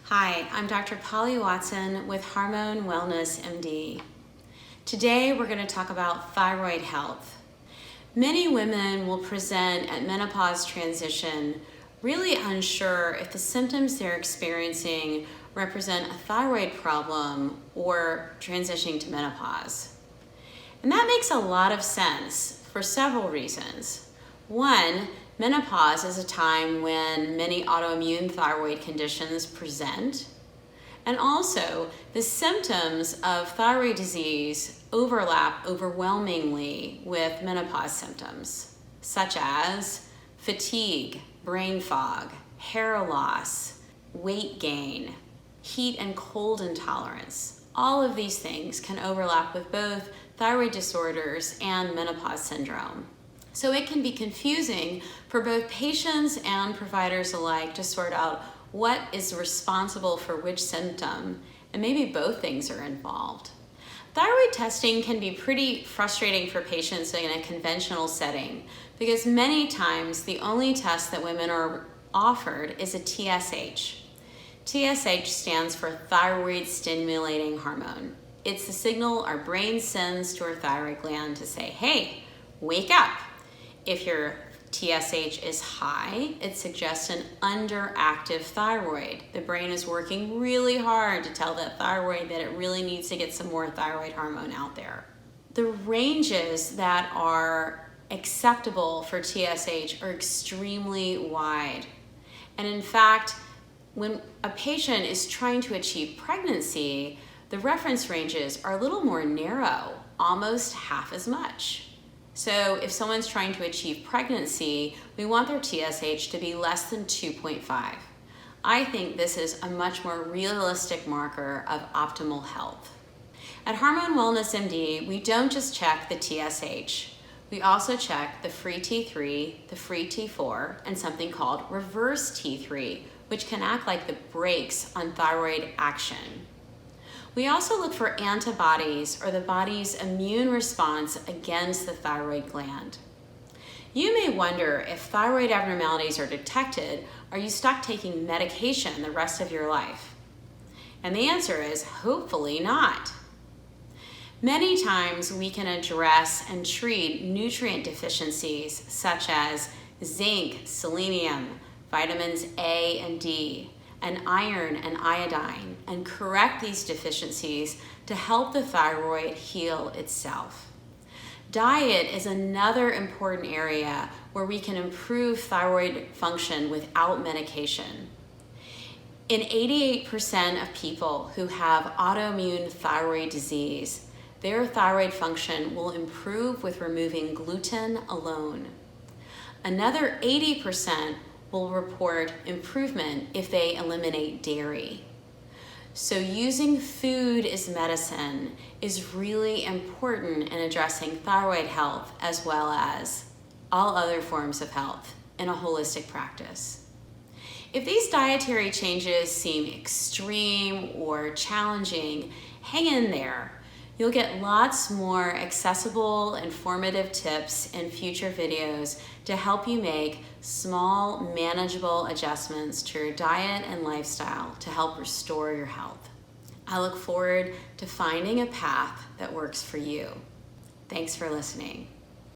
Hi, I'm Dr. Polly Watson with Hormone Wellness MD. Today we're going to talk about thyroid health. Many women will present at menopause transition really unsure if the symptoms they're experiencing represent a thyroid problem or transitioning to menopause. And that makes a lot of sense for several reasons. One, menopause is a time when many autoimmune thyroid conditions present. And also, the symptoms of thyroid disease overlap overwhelmingly with menopause symptoms, such as fatigue, brain fog, hair loss, weight gain, heat and cold intolerance. All of these things can overlap with both thyroid disorders and menopause syndrome. So it can be confusing for both patients and providers alike to sort out what is responsible for which symptom, and maybe both things are involved. Thyroid testing can be pretty frustrating for patients in a conventional setting because many times the only test that women are offered is a TSH. TSH stands for thyroid stimulating hormone. It's the signal our brain sends to our thyroid gland to say, hey, wake up. If your TSH is high, it suggests an underactive thyroid. The brain is working really hard to tell that thyroid that it really needs to get some more thyroid hormone out there. The ranges that are acceptable for TSH are extremely wide. And in fact, when a patient is trying to achieve pregnancy, the reference ranges are a little more narrow, almost half as much. So if someone's trying to achieve pregnancy, we want their TSH to be less than 2.5. I think this is a much more realistic marker of optimal health. At Hormone Wellness MD, we don't just check the TSH. We also check the free T3, the free T4, and something called reverse T3, which can act like the brakes on thyroid action. We also look for antibodies or the body's immune response against the thyroid gland. You may wonder if thyroid abnormalities are detected, are you stuck taking medication the rest of your life? And the answer is hopefully not. Many times we can address and treat nutrient deficiencies such as zinc, selenium, vitamins A and D, and iron and iodine, and correct these deficiencies to help the thyroid heal itself. Diet is another important area where we can improve thyroid function without medication. In 88% of people who have autoimmune thyroid disease, their thyroid function will improve with removing gluten alone. Another 80% will report improvement if they eliminate dairy. So using food as medicine is really important in addressing thyroid health as well as all other forms of health in a holistic practice. If these dietary changes seem extreme or challenging, hang in there. You'll get lots more accessible, informative tips in future videos to help you make small, manageable adjustments to your diet and lifestyle to help restore your health. I look forward to finding a path that works for you. Thanks for listening.